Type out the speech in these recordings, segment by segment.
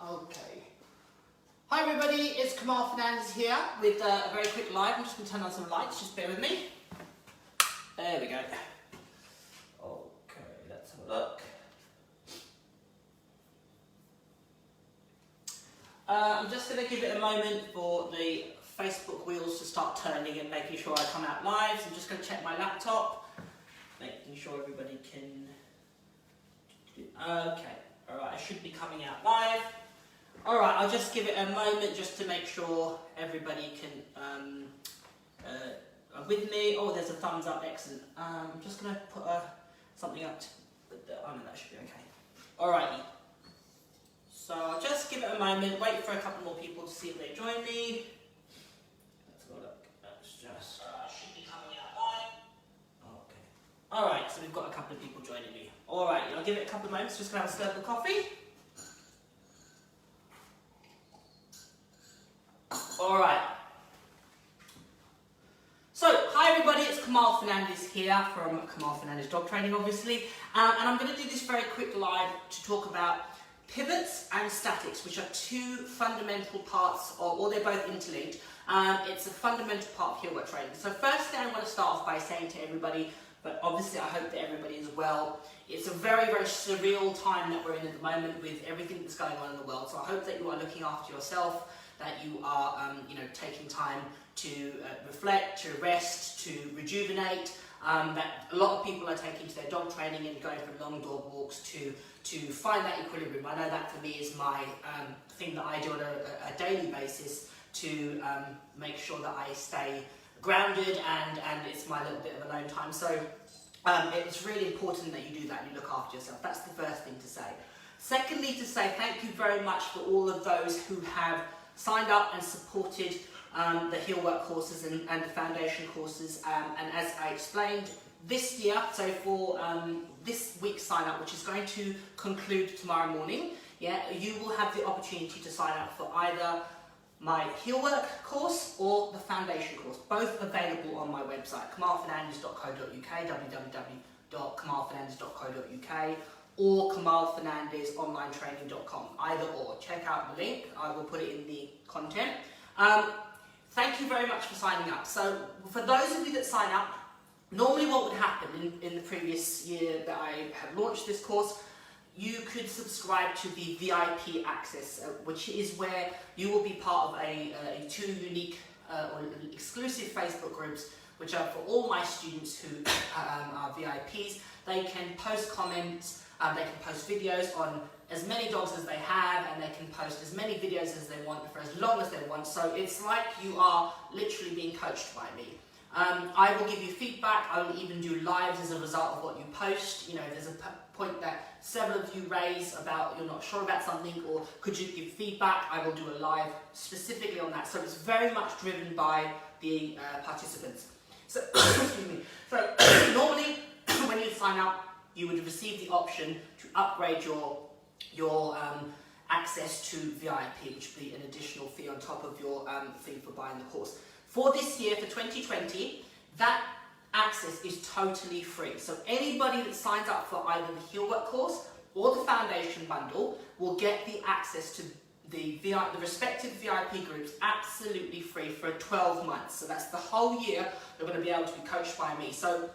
Okay. Hi everybody, it's Kamal Fernandez here with a very quick live. I'm just going to turn on some lights, just bear with me. There we go. Okay, let's have a look. I'm just going to give it a moment for the Facebook wheels to start turning and making sure I come out live. So I'm just going to check my laptop, making sure everybody can... Okay, alright, I should be coming out live. Alright, I'll just give it a moment just to make sure everybody can are with me. Oh, there's a thumbs up, excellent. I'm just going to put something up. Oh no, that should be okay. Alrighty. So I'll just give it a moment, wait for a couple more people to see if they join me. Let's have a look. That's just... should be coming out live. Okay. Alright, so we've got a couple of people joining me. Alright, I'll give it a couple of moments, just going to have a slurp of coffee. Alright. So, hi everybody, it's Kamal Fernandez here from Kamal Fernandez Dog Training, obviously. And I'm going to do this very quick live to talk about pivots and statics, which are two fundamental parts of, or they're both interlinked. It's a fundamental part of heel work training. So firstly, I want to start off by saying to everybody, but obviously I hope that everybody is well. It's a very, very surreal time that we're in at the moment with everything that's going on in the world. So I hope that you are looking after yourself, that you are taking time to reflect, to rest, to rejuvenate, that a lot of people are taking to their dog training and going for long dog walks to find that equilibrium. I know that for me is my thing that I do on a daily basis to make sure that I stay grounded and it's my little bit of alone time. So it's really important that you do that and you look after yourself. That's the first thing to say. Secondly, to say thank you very much for all of those who have signed up and supported the heel work courses and the foundation courses. And as I explained, this year, so for this week's sign up, which is going to conclude tomorrow morning, you will have the opportunity to sign up for either my heel work course or the foundation course, both available on my website, kamalfernandez.co.uk, www.kamalfernandez.co.uk, or kamalfernandezonlinetraining.com, either or. Check out the link, I will put it in the content. Thank you very much for signing up. So for those of you that sign up, normally what would happen in the previous year that I have launched this course, you could subscribe to the VIP access, which is where you will be part of two unique or exclusive Facebook groups, which are for all my students who are VIPs. They can post comments, they can post videos on as many dogs as they have, and they can post as many videos as they want for as long as they want. So it's like you are literally being coached by me. I will give you feedback. I will even do lives as a result of what you post. You know, if there's a point that several of you raise about you're not sure about something or could you give feedback, I will do a live specifically on that. So it's very much driven by the participants. So, excuse me. So normally when you sign up, you would receive the option to upgrade your access to VIP, which would be an additional fee on top of your fee for buying the course. For this year, for 2020, that access is totally free. So anybody that signs up for either the heel work course or the foundation bundle will get the access to the respective VIP groups absolutely free for 12 months. So that's the whole year they're going to be able to be coached by me. So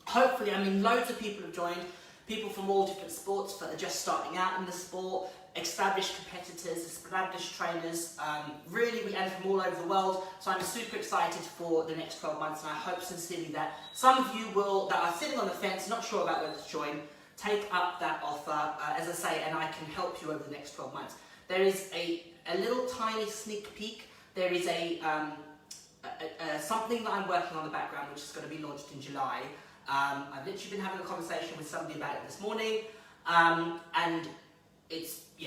hopefully, I mean, loads of people have joined, people from all different sports that are just starting out in the sport, established competitors, established trainers, and from all over the world. So I'm super excited for the next 12 months, and I hope sincerely that some of you that are sitting on the fence, not sure about whether to join, take up that offer, as I say, and I can help you over the next 12 months. There is a little tiny sneak peek. There is something that I'm working on in the background, which is going to be launched in July. I've literally been having a conversation with somebody about it this morning, and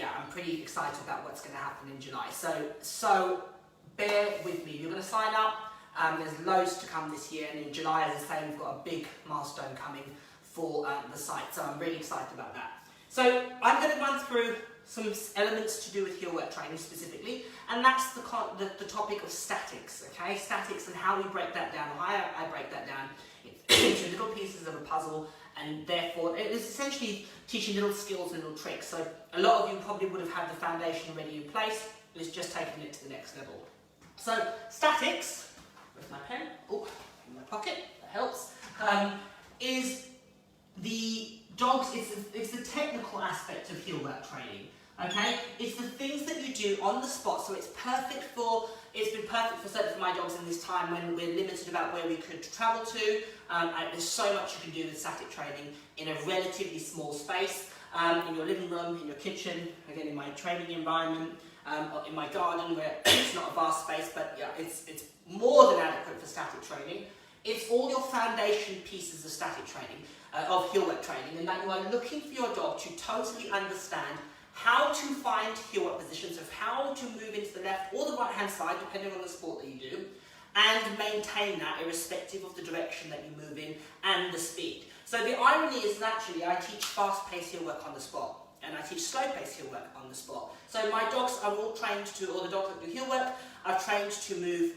I'm pretty excited about what's going to happen in July. So bear with me. You're going to sign up. There's loads to come this year, and in July, as I say, we've got a big milestone coming for the site. So I'm really excited about that. So I'm going to run through some elements to do with heel work training specifically, and that's the topic of statics. Okay, statics and how we break that down, or how I break that down into little pieces of a puzzle, and therefore it is essentially teaching little skills and little tricks. So a lot of you probably would have had the foundation already in place, it's just taking it to the next level. So statics, with my pen, oh, in my pocket, that helps, is the dogs, it's the technical aspect of heel work training. Okay, it's the things that you do on the spot, so it's been perfect for certainly for my dogs in this time when we're limited about where we could travel to. There's so much you can do with static training in a relatively small space, in your living room, in your kitchen, again in my training environment, in my garden where it's not a vast space, but yeah, it's more than adequate for static training. It's all your foundation pieces of static training, of heel work training, and that you are looking for your dog to totally understand how to find heel work positions, of how to move into the left or the right hand side, depending on the sport that you do, and maintain that irrespective of the direction that you move in and the speed. So the irony is naturally I teach fast-paced heel work on the spot, and I teach slow-paced heel work on the spot. So my dogs are all trained to, or the dogs that do heel work are trained to move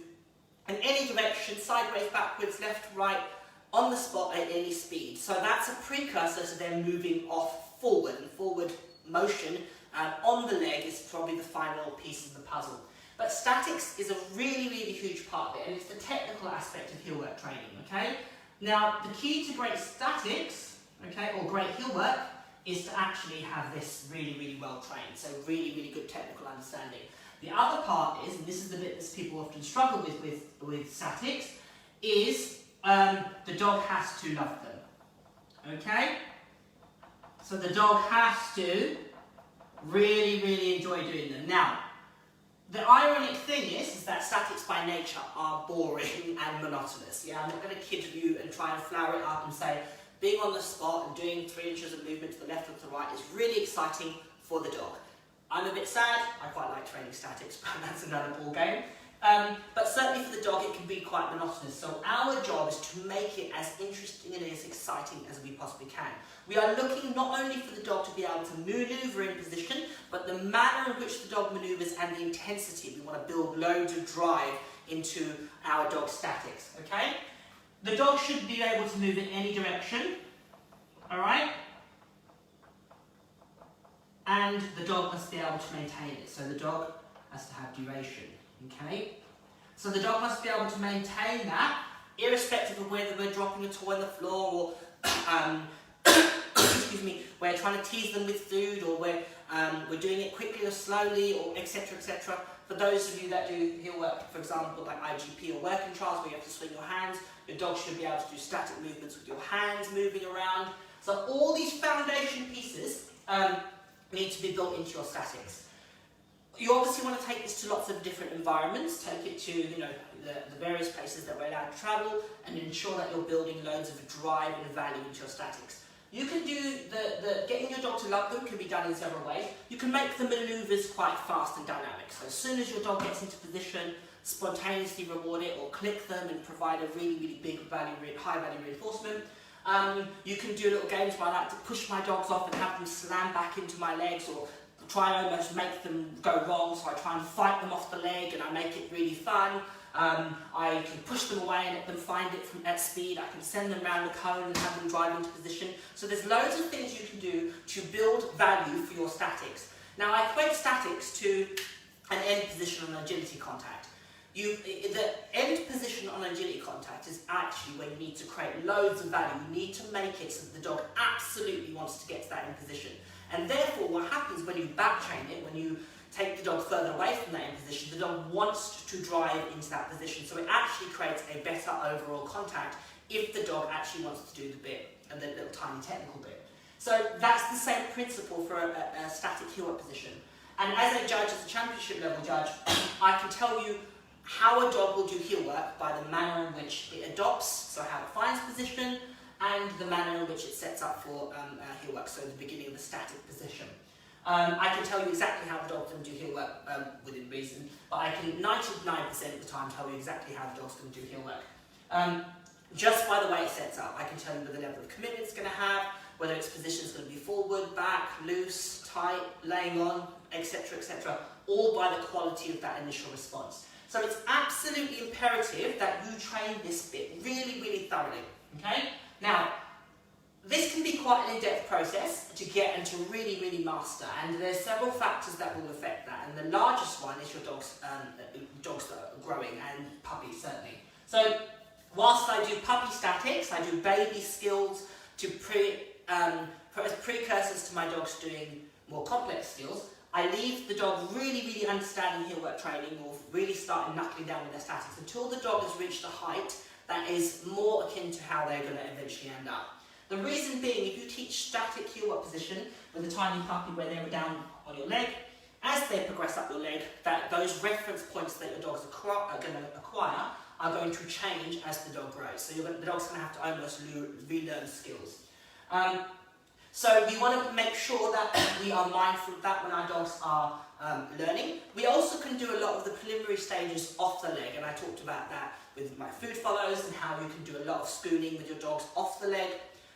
in any direction, sideways, backwards, left, right, on the spot at any speed. So that's a precursor to them moving off forward, and forward motion on the leg is probably the final piece of the puzzle. But statics is a really, really huge part of it, and it's the technical aspect of heel work training, okay? Now, the key to great statics, okay, or great heel work, is to actually have this really, really well trained, so really, really good technical understanding. The other part is, and this is the bit that people often struggle with statics, is the dog has to love them, okay? So the dog has to really, really enjoy doing them. Now, the ironic thing is that statics by nature are boring and monotonous. Yeah, I'm not going to kid you and try and flower it up and say being on the spot and doing 3 inches of movement to the left or to the right is really exciting for the dog. I'm a bit sad, I quite like training statics, but that's another ball game. But certainly for the dog it can be quite monotonous, so our job is to make it as interesting and as exciting as we possibly can. We are looking not only for the dog to be able to manoeuvre in position, but the manner in which the dog manoeuvres and the intensity. We want to build loads of drive into our dog statics, okay? The dog should be able to move in any direction, alright? And the dog must be able to maintain it, so the dog has to have duration, okay? So the dog must be able to maintain that, irrespective of whether we're dropping a toy on the floor or, excuse me, we're trying to tease them with food, or we're doing it quickly or slowly, or etc, etc. For those of you that do heel work, for example, like IGP or working trials where you have to swing your hands, your dog should be able to do static movements with your hands moving around. So all these foundation pieces need to be built into your statics. You obviously want to take this to lots of different environments, take it to the various places that we're allowed to travel, and ensure that you're building loads of drive and value into your statics. You can do getting your dog to love them can be done in several ways. You can make the manoeuvres quite fast and dynamic. So as soon as your dog gets into position, spontaneously reward it or click them and provide a really, really big high value reinforcement. You can do little games where I like to push my dogs off and have them slam back into my legs, or try and almost make them go wrong, so I try and fight them off the leg and I make it really fun. I can push them away and let them find it at speed. I can send them around the cone and have them drive into position. So there's loads of things you can do to build value for your statics. Now I equate statics to an end position on agility contact. The end position on agility contact is actually where you need to create loads of value. You need to make it so that the dog absolutely wants to get to that end position. And therefore what happens when you back train it, when you take the dog further away from that end position, the dog wants to drive into that position. So it actually creates a better overall contact if the dog actually wants to do the bit, and the little tiny technical bit. So that's the same principle for a static heel work position. And as a judge, as a championship level judge, I can tell you how a dog will do heel work by the manner in which it adopts, so how it finds position, and the manner in which it sets up for heel work, so the beginning of the static position. I can tell you exactly how the dog's going to do heel work within reason, but I can 99% of the time tell you exactly how the dog's going to do heel work. Just by the way it sets up, I can tell you the level of commitment it's going to have, whether its position is going to be forward, back, loose, tight, laying on, etc, etc, all by the quality of that initial response. So it's absolutely imperative that you train this bit really, really thoroughly, okay? Now, this can quite an in-depth process to get and to really, really master, and there's several factors that will affect that, and the largest one is your dogs that are growing, and puppies certainly. So whilst I do puppy statics, I do baby skills as precursors to my dogs doing more complex skills. I leave the dog really, really understanding heel work training, or really starting knuckling down with their statics, until the dog has reached a height that is more akin to how they're going to eventually end up. The reason being, if you teach static heel work position with a tiny puppy where they were down on your leg, as they progress up your leg, that those reference points that your dogs are going to acquire are going to change as the dog grows. So the dog's going to have to almost relearn skills. So we want to make sure that we are mindful of that when our dogs are learning. We also can do a lot of the preliminary stages off the leg, and I talked about that with my food follows, and how you can do a lot of spooning with your dogs off the leg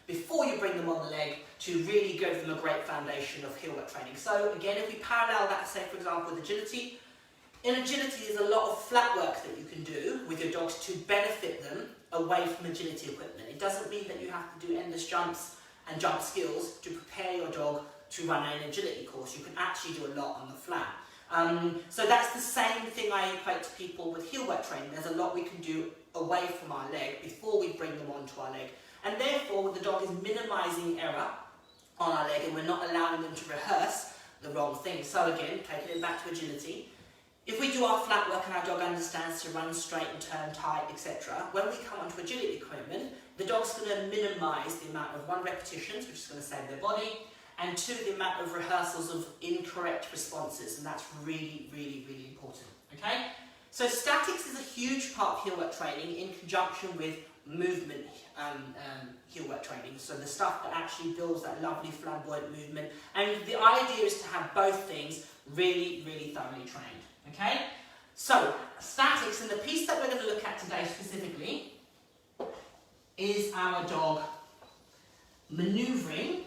before you bring them on the leg to really give them a great foundation of heel work training. So again, if we parallel that, say for example with agility, in agility there's a lot of flat work that you can do with your dogs to benefit them away from agility equipment. It doesn't mean that you have to do endless jumps and jump skills to prepare your dog to run an agility course. You can actually do a lot on the flat. So that's the same thing I equate to people with heel work training. There's a lot we can do away from our leg before we bring them onto our leg. And therefore, the dog is minimising error on our leg, and we're not allowing them to rehearse the wrong thing. So again, taking it back to agility, if we do our flat work and our dog understands to run straight and turn tight, etc., when we come onto agility equipment, the dog's going to minimise the amount of 1 repetitions, which is going to save their body, and 2, the amount of rehearsals of incorrect responses, and that's really, really, really important. Okay? So statics is a huge part of heel work training in conjunction with movement heel work training. So the stuff that actually builds that lovely flamboyant movement, and the idea is to have both things really, really thoroughly trained. Okay? So statics, and the piece that we're going to look at today specifically is our dog manoeuvring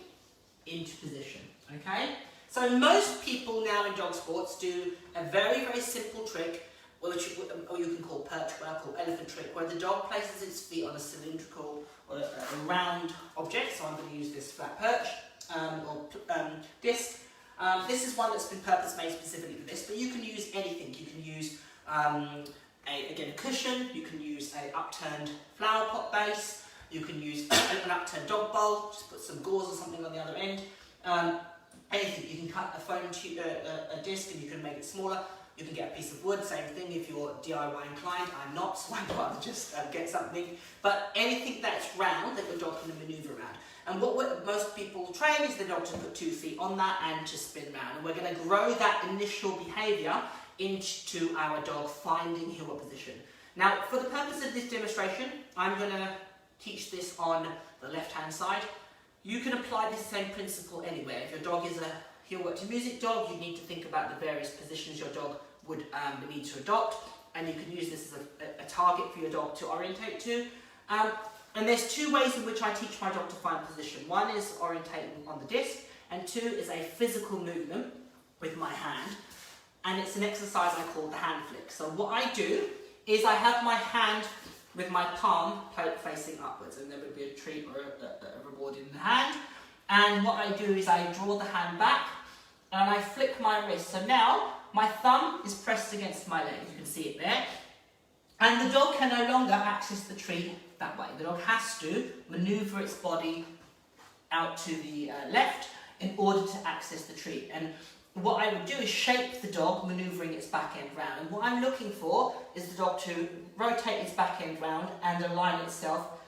into position. Okay? So most people now in dog sports do a very, very simple trick, which or you can call perch work or elephant trick, where the dog places its feet on a cylindrical or a round object. So I'm going to use this flat perch or disc. This is one that's been purpose-made specifically for this, but you can use anything. You can use again a cushion. You can use a upturned flower pot base. You can use an upturned dog bowl. Just put some gauze or something on the other end. Anything. You can cut a foam tube, a disc, and you can make it smaller. You can get a piece of wood, same thing if you're DIY inclined. I'm not, so I'd rather just get something. But anything that's round that your dog can manoeuvre around. And what most people train is the dog to put 2 feet on that and to spin around. And we're going to grow that initial behaviour into our dog finding heel work position. Now, for the purpose of this demonstration, I'm going to teach this on the left-hand side. You can apply this same principle anywhere. If your dog is a heel work to music dog, you need to think about the various positions your dog would need to adopt, and you can use this as a target for your dog to orientate to. And there's 2 ways in which I teach my dog to find position. One is orientating on the disc, and 2 is a physical movement with my hand, and it's an exercise I call the hand flick. So what I do is I have my hand with my palm facing upwards, and there would be a treat or a reward in the hand. And what I do is I draw the hand back and I flick my wrist. So now my thumb is pressed against my leg, you can see it there. And the dog can no longer access the treat that way. The dog has to manoeuvre its body out to the left in order to access the treat. And what I would do is shape the dog manoeuvring its back end round. And what I'm looking for is the dog to rotate its back end round and align itself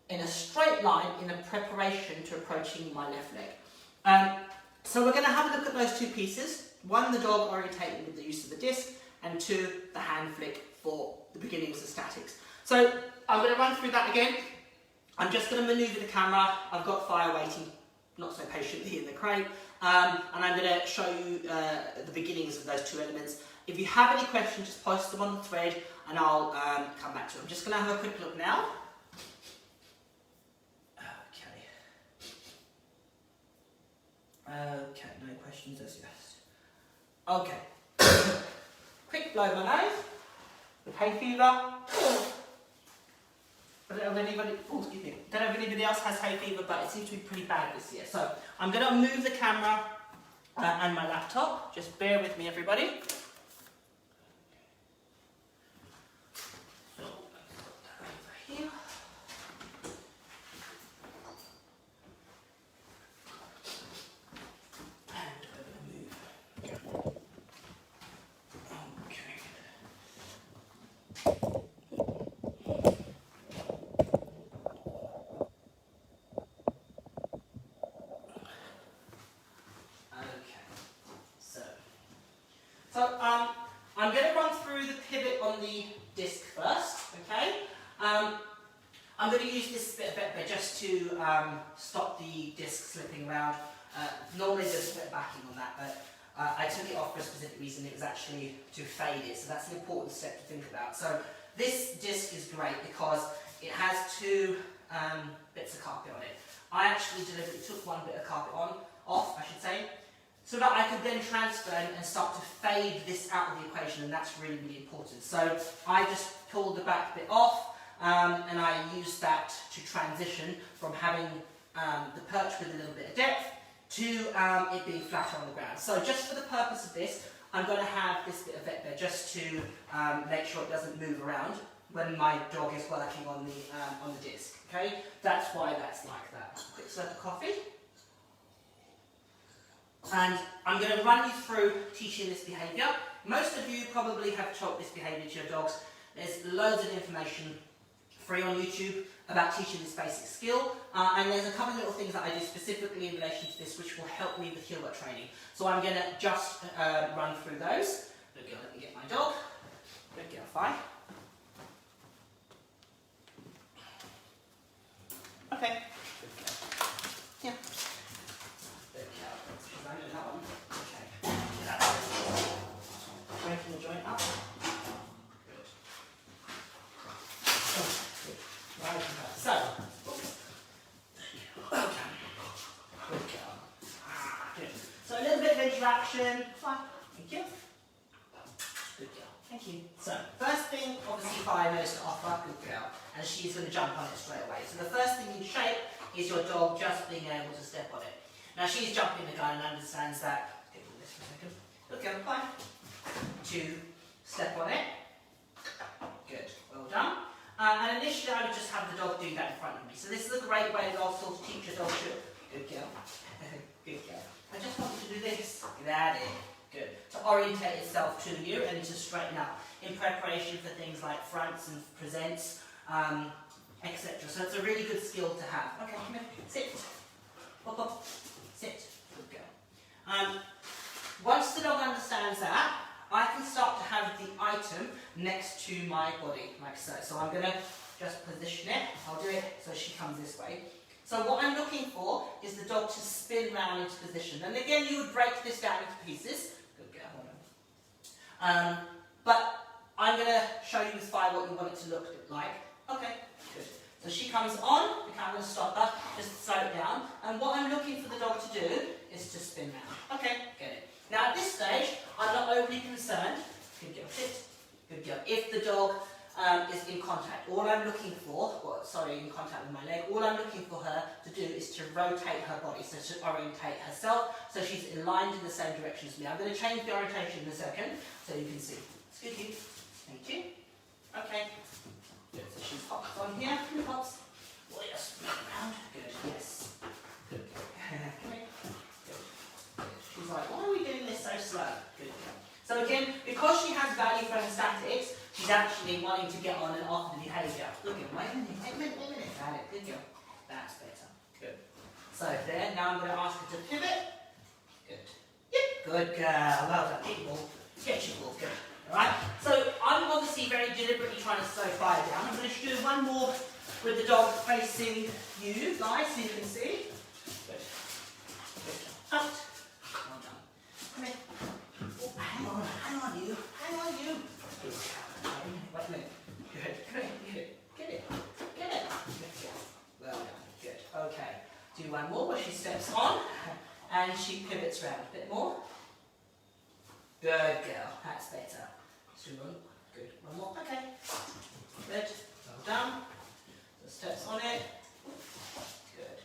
in a straight line in a preparation to approaching my left leg. So we're going to have a look at those 2 pieces. 1, the dog orientating with the use of the disc, and 2, the hand flick for the beginnings of statics. So I'm going to run through that again. I'm just going to manoeuvre the camera. I've got Fire waiting not so patiently in the crate. And I'm going to show you the beginnings of those 2 elements. If you have any questions, just post them on the thread and I'll come back to them. I'm just going to have a quick look now. Okay, no questions as yet. Okay. Quick blow my nose. The hay fever. I don't know if anybody, oh, excuse me, don't know if anybody else has hay fever, but it seems to be pretty bad this year. So I'm going to move the camera and my laptop. Just bear with me, everybody. So let's put that over here. And I'm going to move. I'm going to run through the pivot on the disc first, okay? I'm going to use this bit of Vetbed just to stop the disc slipping around. Normally there's a bit of backing on that, but I took it off for a specific reason. It was actually to fade it, so that's an important step to think about. So this disc is great because it has two bits of carpet on it. I actually deliberately took one bit of carpet off, I should say, so that I could then transfer and start to fade this out of the equation, and that's really, really important. So I just pulled the back bit off, and I used that to transition from having the perch with a little bit of depth to it being flatter on the ground. So just for the purpose of this, I'm going to have this bit of Vetbed just to make sure it doesn't move around when my dog is working on the disc. Okay, that's why that's like that. Quick slurp of coffee. And I'm going to run you through teaching this behaviour. Most of you probably have taught this behaviour to your dogs. There's loads of information free on YouTube about teaching this basic skill, and there's a couple of little things that I do specifically in relation to this which will help me with heel work training. So I'm going to just run through those. Good girl, let me get my dog. Good girl, fine. Okay. Good girl. Yeah. Good girl. She's landing that one. Okay. That's breaking the joint up. Good. Oh, good. Right. So. Okay. Good girl. Good. So a little bit of interaction. Fine. Thank you. Good girl. Thank you. So, first thing, obviously, Fire knows to offer. Good girl. And she's going to jump on it straight away. So the first thing you shape is your dog just being able to step on it. Now she's jumping the gun and understands that. Get rid of this for a second. Good girl. Fine. To step on it. Good. Well done. And initially I would just have the dog do that in front of me. So this is a great way to also teach your dog to. Good girl. Good girl. I just want you to do this. Get at it. Good. To orientate itself to you and to straighten up in preparation for things like fronts and presents, etc. So it's a really good skill to have. Okay, come here. Sit. Hop up. Sit. Good girl. Once the dog understands that, I can start to have the item next to my body, like so. So I'm going to just position it. I'll do it so she comes this way. So what I'm looking for is the dog to spin round into position. And again, you would break this down into pieces. Good girl, hold on. But I'm going to show you with Fire what you want it to look like. Okay, good. So she comes on, the camera will stop her, just slow it down. And what I'm looking for the dog to do is to spin round. Okay, get it. Now at this stage, I'm not overly concerned. Good girl, sit. Good girl. If the dog is in contact, all I'm looking for, in contact with my leg, all I'm looking for her to do is to rotate her body, so to orientate herself, so she's aligned in the same direction as me. I'm going to change the orientation in a second, so you can see. Excuse you. Thank you. Okay. Good. So she pops on here. Pops. Oh yes. Move around. Good. Yes. Good. Come here. Good. Good. She's like, why are we doing this so slow? Good. So again, because she has value from statics, she's actually wanting to get on and off the behaviour. Look at wait a minute. Got it. Good girl. That's better. Good. So there. Now I'm going to ask her to pivot. Good. Yep. Good girl. Well done. Get your ball. Get your ball. Good. Alright, so I'm obviously very deliberately trying to slow Fire down. I'm going to do one more with the dog facing you guys so you can see. Good. Good. Up. Well done. Come here. Oh, hang on you. Good. Wait a minute. Good. Come here. Get it. Good. Well done. Good. Okay. Do one more where she steps on and she pivots round. A bit more. Good girl. That's better. Good. One more. Okay. Good. Well done. So steps on it. Good.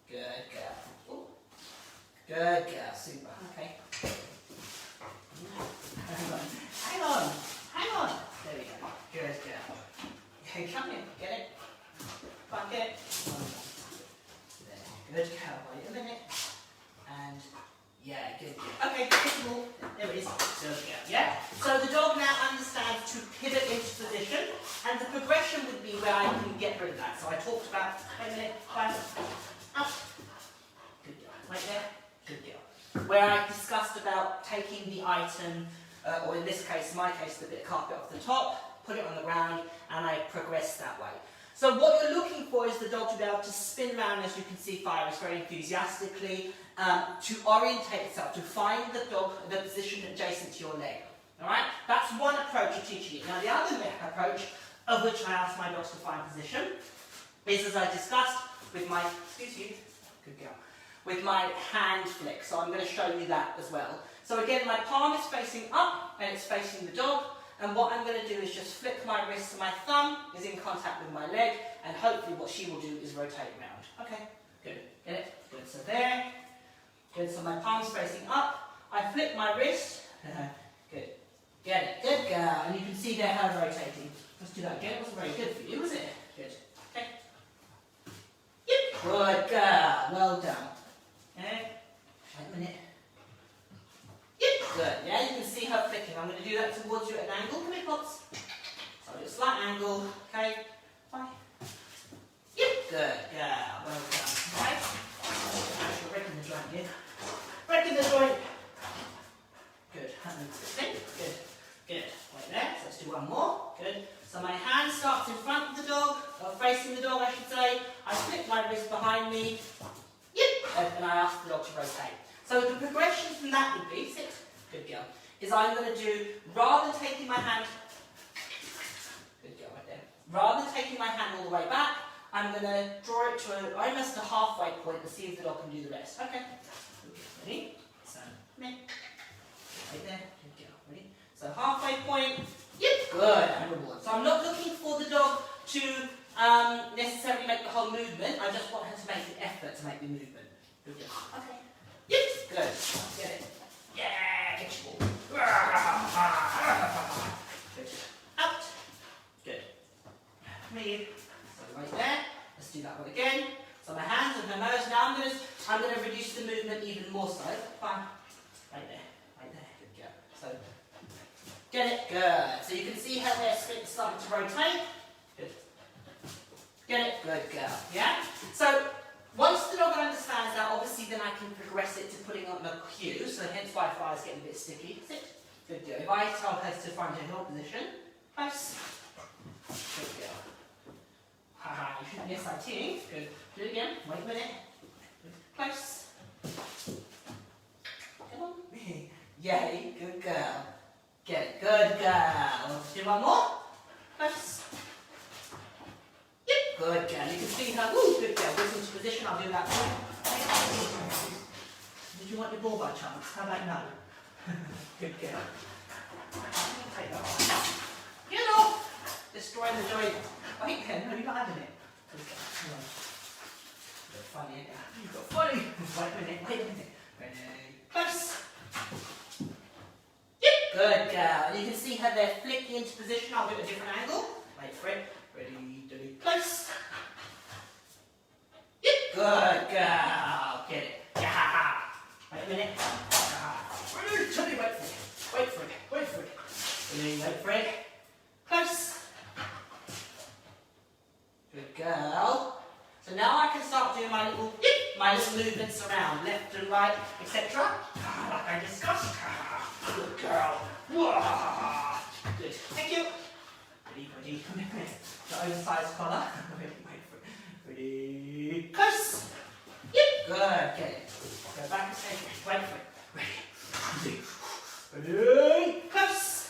Good girl. Ooh. Good girl. Super. Okay. Hang on. Hang on. Hang on. There we go. Good girl. Okay, come here. Get it. Come on, get it. There. Good girl. Wait a minute. And yeah, good. Okay, visible. There it is. Good girl. Yeah. So the dog now understands to pivot into position, and the progression would be where I can get rid of that. So I talked about. Wait a minute. Up. Good girl. Right there. Good girl. Where I discussed about taking the item, or in this case, my case, the bit of carpet off the top, put it on the ground, and I progress that way. So what you're looking for is the dog to be able to spin around, as you can see Fires very enthusiastically, to orientate itself, to find the position adjacent to your leg. Alright? That's one approach of teaching it. Now the other approach, of which I ask my dogs to find position, is as I discussed with my, excuse you, good girl, with my hand flick. So I'm going to show you that as well. So again, my palm is facing up and it's facing the dog. And what I'm going to do is just flick my wrist so my thumb is in contact with my leg, and hopefully what she will do is rotate around. Okay, good. Get it? Good. So there. Good. So my palm's facing up. I flick my wrist. Good. Get it. Good girl. And you can see there her rotating. Let's do that again. It wasn't very good for you, was it? Good. Okay. Yep. Good girl. Well done. Okay. Wait a minute. Good, yeah, you can see her flicking. I'm going to do that towards you at an angle. Come here, Pops. So I'll do a slight angle, okay? Bye. Yep, good, yeah, well done. Right? Actually, breaking the joint here. Breaking the joint. Good, that moves the thing. Good, good. Right there, so let's do one more. Good. So my hand starts in front of the dog, or facing the dog, I should say. I flick my wrist behind me. Yep, and I ask the dog to rotate. So the progression from that would be, sit, good girl, is I'm going to do, rather than taking my hand, good girl right there, rather than taking my hand all the way back, I'm going to draw it to almost a halfway point and see if the dog can do the rest. Okay, ready? So, come here, right there, good girl, ready? So halfway point, yep, good, and reward. So I'm not looking for the dog to necessarily make the whole movement, I just want her to make the effort to make the movement. Good girl. Okay. Yep, good. Get it. Yeah, get your ball. Good. Out. Good. Move. So right there. Let's do that one again. So my hands and her nose. Now I'm going to reduce the movement even more so. Fine. Right there. Right there. Good girl. So get it. Good. So you can see how their split starting to rotate. Good. Get it. Good girl. Yeah. So once the dog understands that, obviously then I can progress it to putting on the cue, so hence why Fire's getting a bit sticky. Sit. Good girl. If I tell her to find her heel position, close. Good girl. Haha, you shouldn't miss that team. Good. Do it again. Wait a minute. Close. Come on. Yay. Good girl. Get it. Good girl. Do one more. Close. Good girl. You can see her. Woo, good girl. Goes into position. I'll do that too. Did you want your ball by chance? How about no? Good girl. Take that one. Get off! Destroying the joint. Wait, Ken. No, you're not having it. Good girl. Come on. You're funny, ain't you? You've got funny. Wait a minute. Wait a minute. Ready. Close. Yep. Good girl. You can see her there flicking into position. I'll do it at a different angle. Wait for it. Ready, steady, close. Yep. Good girl. Get it. Yeah. Wait a minute. Ready, steady, wait for it. Wait for it. Wait for it. Ready, wait for it. Close. Good girl. So now I can start doing my little movements around, left and right, etc. Like I discussed. Good girl. Good. Thank you. Ready, come here. The oversized collar. Ready, wait for it. Ready, close. Yep, good, get it. Go back a second. Wait for it. Ready, close.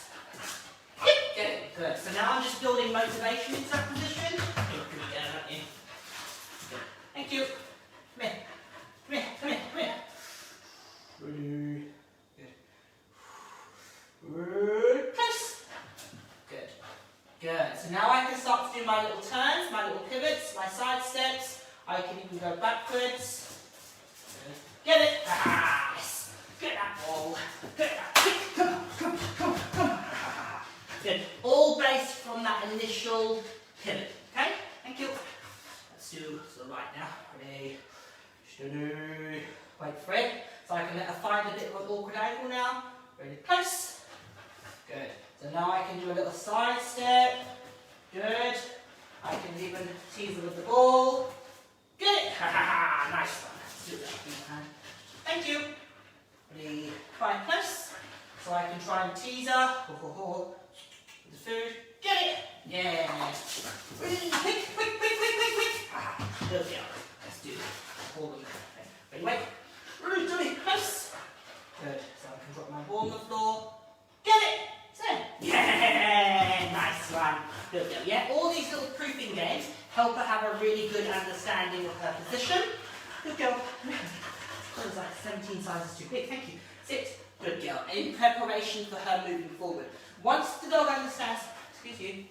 Yep, get it, good. So now I'm just building motivation into that position. Good, get it up in. Good. Thank you. Come here. Come here, come here, come here. Ready, good. Close. Good. So now I can start to do my little turns, my little Wait for it. So I can let her find a bit of an awkward angle now. Really close. Good. So now I can do a little side step. Good. I can even tease her with the ball. Good. Ha ha ha. Nice one. Let's do that. Thank you. Ready? Quite close. So I can try and tease her. With the food. Get it. Yeah. Ready? Quick. Good go. Let's do it. Hold them. Ready? Wait. Really close. Good. So I can drop my ball on the floor. Get it. Yeah, nice one. Good girl. Yeah, all these little proofing games help her have a really good understanding of her position. Good girl. That was like 17 sizes too big. Thank you. Sit. Good girl. In preparation for her moving forward. Once the dog understands, excuse you.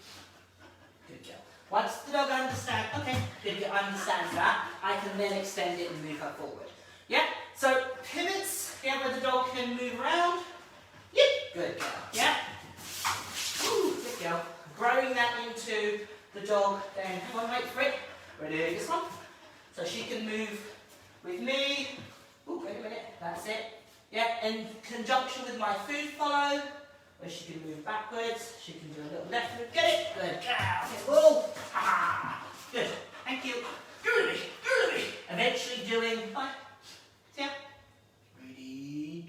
Good girl. Once the dog understands, okay, good girl understands that, I can then extend it and move her forward. Yeah. So pivots. Yeah, where the dog can move around. Yep. Good girl. Yeah. Good girl. Growing that into the dog, then come on, wait for it. Ready? This one. So she can move with me. Ooh, wait a minute. That's it. Yeah, in conjunction with my food follow, where she can move backwards. She can do a little left move. Get it? Good girl. Okay, whoa. Ah. Good. Thank you. Good. Eventually doing. Yeah. Ready?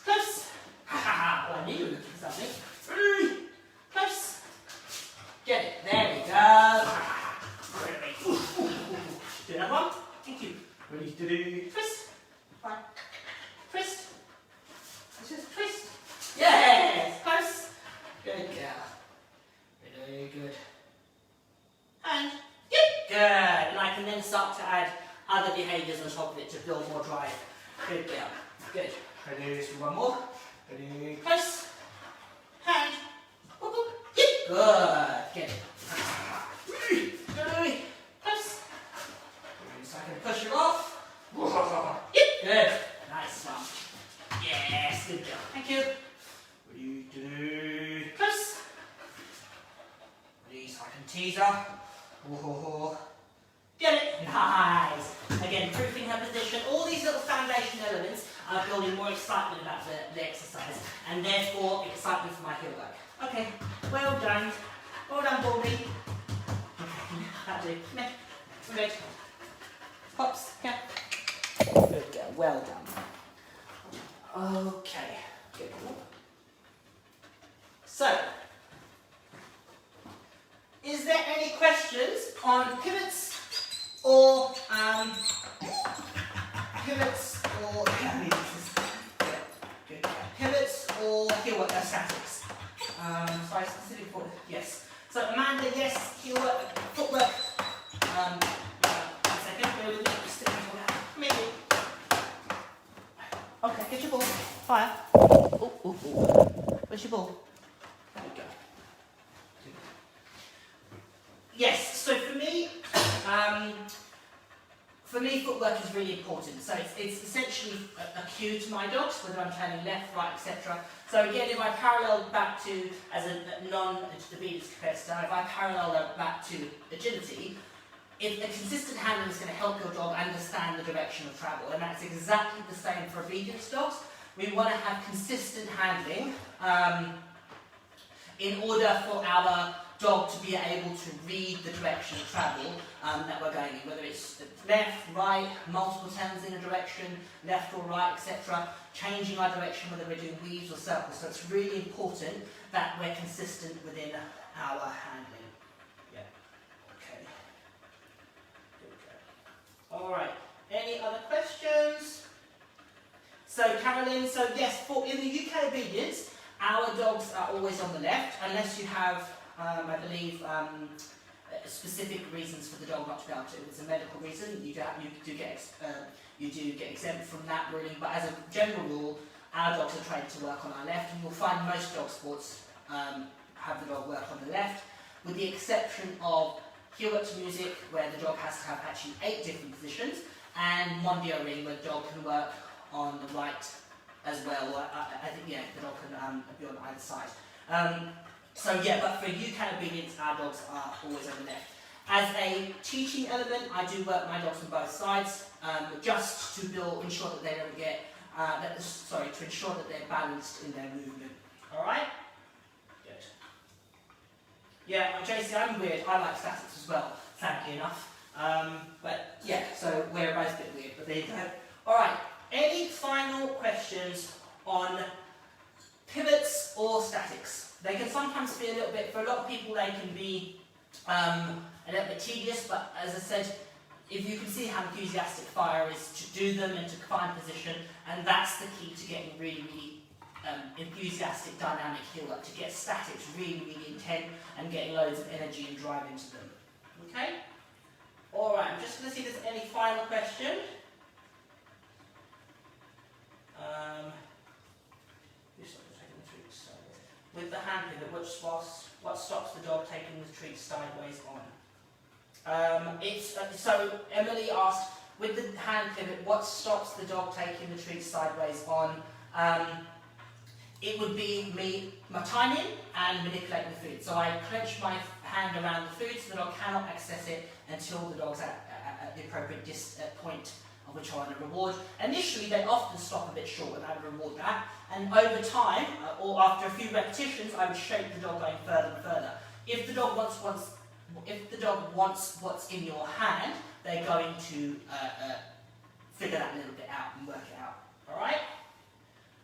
Close. Well, I knew you were looking for something. Close. Get it. There we go. Do another one. Thank you. Ready to do twist. Fine. Twist. Let's just twist. Yes. Close. Good girl. Very good. And good. And I can then start to add other behaviours on top of it to build more drive. Good girl. Good. Ready? Let's do one more. Ready? Close. Hand. Good. Get it. Close. So I can push her off. Good. Nice one. Yes. Good girl. Thank you. Ready? Close. Ready? So I can tease her. Get it. Nice. Again, proofing her position. All these little foundation elements are building more excitement about the exercise, and therefore excitement for my heel work. Okay, well done. Well done, Baldy. Okay, that'll do. Good. Pops, yeah. Good girl, well done. Okay, good. So, is there any questions on pivots or pivots or heel work statics? So I specifically thought yes. So Amanda, yes, heel work, footwork. One second, bear with me. Stick my ball out. Maybe. Okay, get your ball. Fire. Where's your ball? There we go. Yes. So for me, footwork is really important. So it's essentially a cue to my dogs, whether I'm turning left, right, etc. So again, if I parallel back to, as a non-obedience competitor, if I parallel back to agility, if a consistent handling is going to help your dog understand the direction of travel, and that's exactly the same for obedience dogs. We want to have consistent handling in order for our dog to be able to read the direction of travel that we're going in, whether it's left, right, multiple turns in a direction, left or right, etc. Changing our direction, whether we're doing weaves or circles. So it's really important that we're consistent within our handling. Yeah. Okay. Good. All right. Any other questions? So Carolyn, so yes, in the UK obedience, our dogs are always on the left, unless you have, I believe, specific reasons for the dog not to be able to. If it's a medical reason, you do get exempt from that ruling. But as a general rule, our dogs are trained to work on our left, and you'll find most dog sports have the dog work on the left, with the exception of heel work to music, where the dog has to have actually 8 different positions, and Mondio ring, where the dog can work on the right as well. I think, yeah, the dog can be on either side. So yeah, but for UK obedience, our dogs are always on the left. As a teaching element, I do work my dogs on both sides, with just to ensure that they don't get, to ensure that they're balanced in their movement. All right? Good. Yeah, JC, I'm weird. I like statics as well, thankfully enough. But yeah, so we're both a bit weird, but there you go. All right. Any final questions on pivots or statics? They can sometimes be a little bit, for a lot of people they can be a little bit tedious, but as I said, if you can see how enthusiastic fire is to do them and to find position, and that's the key to getting really, really enthusiastic, dynamic heel work, to get statics really, really intent and getting loads of energy and drive into them. Okay? Alright, I'm just going to see if there's any final question. With the hand pivot, what stops the dog taking the treat sideways on? So Emily asked, with the hand pivot, what stops the dog taking the treat sideways on? It would be my timing and manipulating the food. So I clench my hand around the food so the dog cannot access it until the dog's at the appropriate point of which I want to reward. Initially, they often stop a bit short when I reward that, and over time, or after a few repetitions, I would shape the dog going further and further. If the dog wants what's in your hand, they're going to figure that a little bit out and work it out. All right?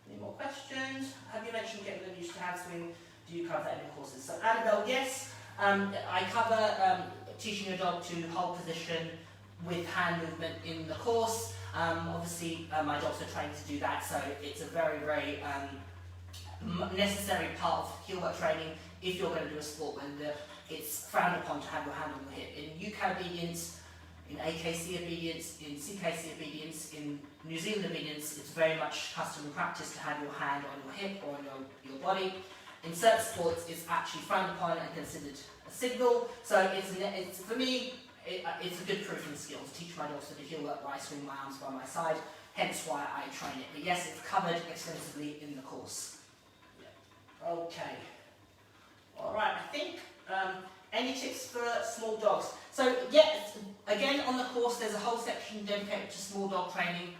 Any more questions? Have you mentioned getting them used to hand swing? Do you cover that in your courses? So Annabelle, yes. I cover teaching your dog to hold position with hand movement in the course. Obviously, my dogs are trained to do that, so it's a very, very necessary part of heel work training if you're going to do a sport when it's frowned upon to have your hand on the hip. In UK obedience, in AKC obedience, in CKC obedience, in New Zealand obedience, it's very much custom and practice to have your hand on your hip or on your body. In certain sports, it's actually frowned upon and considered a signal. So for me, it's a good proven skill to teach my dogs to do heel work where I swing my arms by my side, hence why I train it. But yes, it's covered extensively in the course. Yeah. Okay. All right, I think any tips for small dogs? So yeah, again on the course there's a whole section dedicated to small dog training.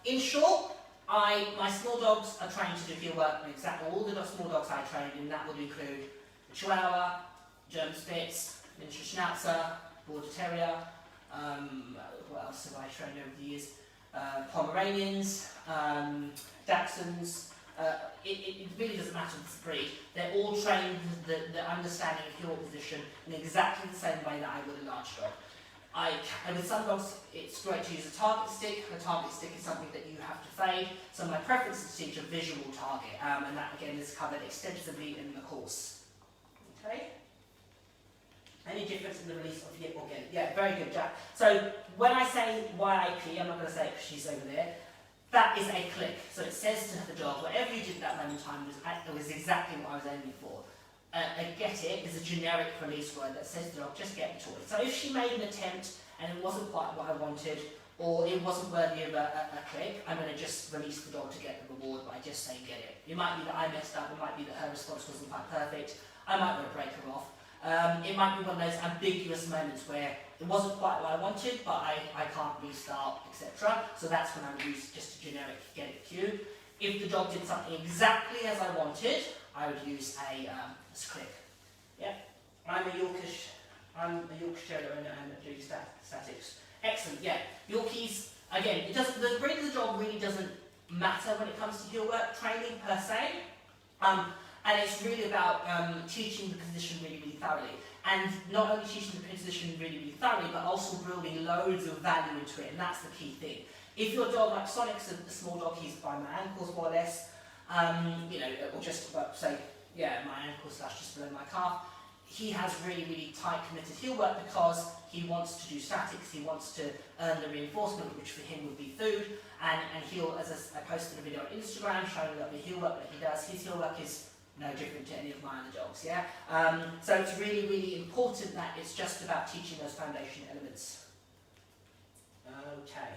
In short, my small dogs are trained to do heel work, and exactly all the small dogs I train in that would include the Chihuahua, German Spitz, Miniature Schnauzer, Border Terrier, what else have I trained over the years? Pomeranians, Dachshunds. It really doesn't matter the breed. They're all trained the understanding of heel position in exactly the same way that I would a large dog. And with some dogs, it's great to use a target stick. A target stick is something that you have to fade. So my preference is to teach a visual target, and that again is covered extensively in the course. Okay. Any difference in the release of yip or get? Yeah, very good, Jack. So when I say YIP, I'm not going to say it because she's over there. That is a click. So it says to the dog, whatever you did at that moment in time was exactly what I was aiming for. A get it is a generic release word that says to the dog, just get the toy. So if she made an attempt and it wasn't quite what I wanted, or it wasn't worthy of a click, I'm going to just release the dog to get the reward by just saying get it. It might be that I messed up, it might be that her response wasn't quite perfect, I might want to break her off. It might be one of those ambiguous moments where it wasn't quite what I wanted, but I can't restart, etc. So that's when I would use just a generic get it cue. If the dog did something exactly as I wanted, I would use a click. Yeah, I'm a Yorkshire Terrier and I do statics. Excellent. Yeah, Yorkies. Again, the breed of the dog really doesn't matter when it comes to heel work training per se. And it's really about teaching the position really, really thoroughly. And not only teaching the position really, really thoroughly, but also building loads of value into it, and that's the key thing. If your dog, like Sonic's a small dog, he's by my ankles more or less, or just about, say, yeah, my ankle / just below my calf, he has really, really tight committed heel work because he wants to do statics, he wants to earn the reinforcement, which for him would be food, and he'll, as I posted a video on Instagram showing a little bit of heel work that he does, his heel work is no different to any of my other dogs, yeah? So it's really, really important that it's just about teaching those foundation elements. Okay.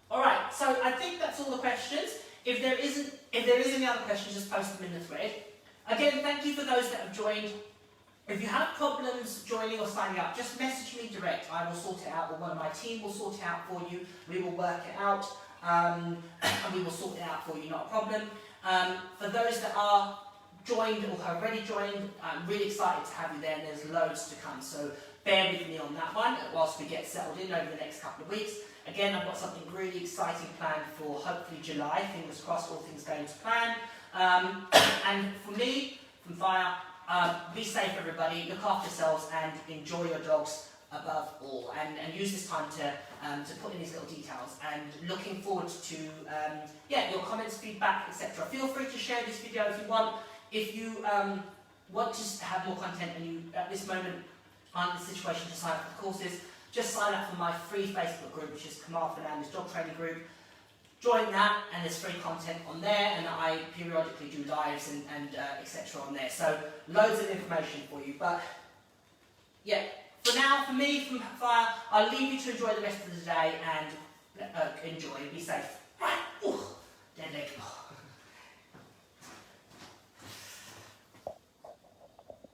Alright, so I think that's all the questions. If there is any other questions, just post them in the thread. Again, thank you for those that have joined. If you have problems joining or signing up, just message me direct. I will sort it out, or one of my team will sort it out for you. We will work it out, and we will sort it out for you, not a problem. For those that are joined or have already joined, I'm really excited to have you there, and there's loads to come. So bear with me on that one whilst we get settled in over the next couple of weeks. Again, I've got something really exciting planned for hopefully July. Fingers crossed, all things going to plan. And for me, from Fire, be safe, everybody. Look after yourselves and enjoy your dogs above all. And use this time to put in these little details. And looking forward to your comments, feedback, etc. Feel free to share this video if you want. If you want to have more content and you at this moment aren't in the situation to sign up for the courses, just sign up for my free Facebook group, which is Kamal Fernandez Dog Training Group. Join that, and there's free content on there, and I periodically do lives and etc. on there. So loads of information for you. But yeah, for now, for me, from Fire, I'll leave you to enjoy the rest of the day and enjoy. Be safe.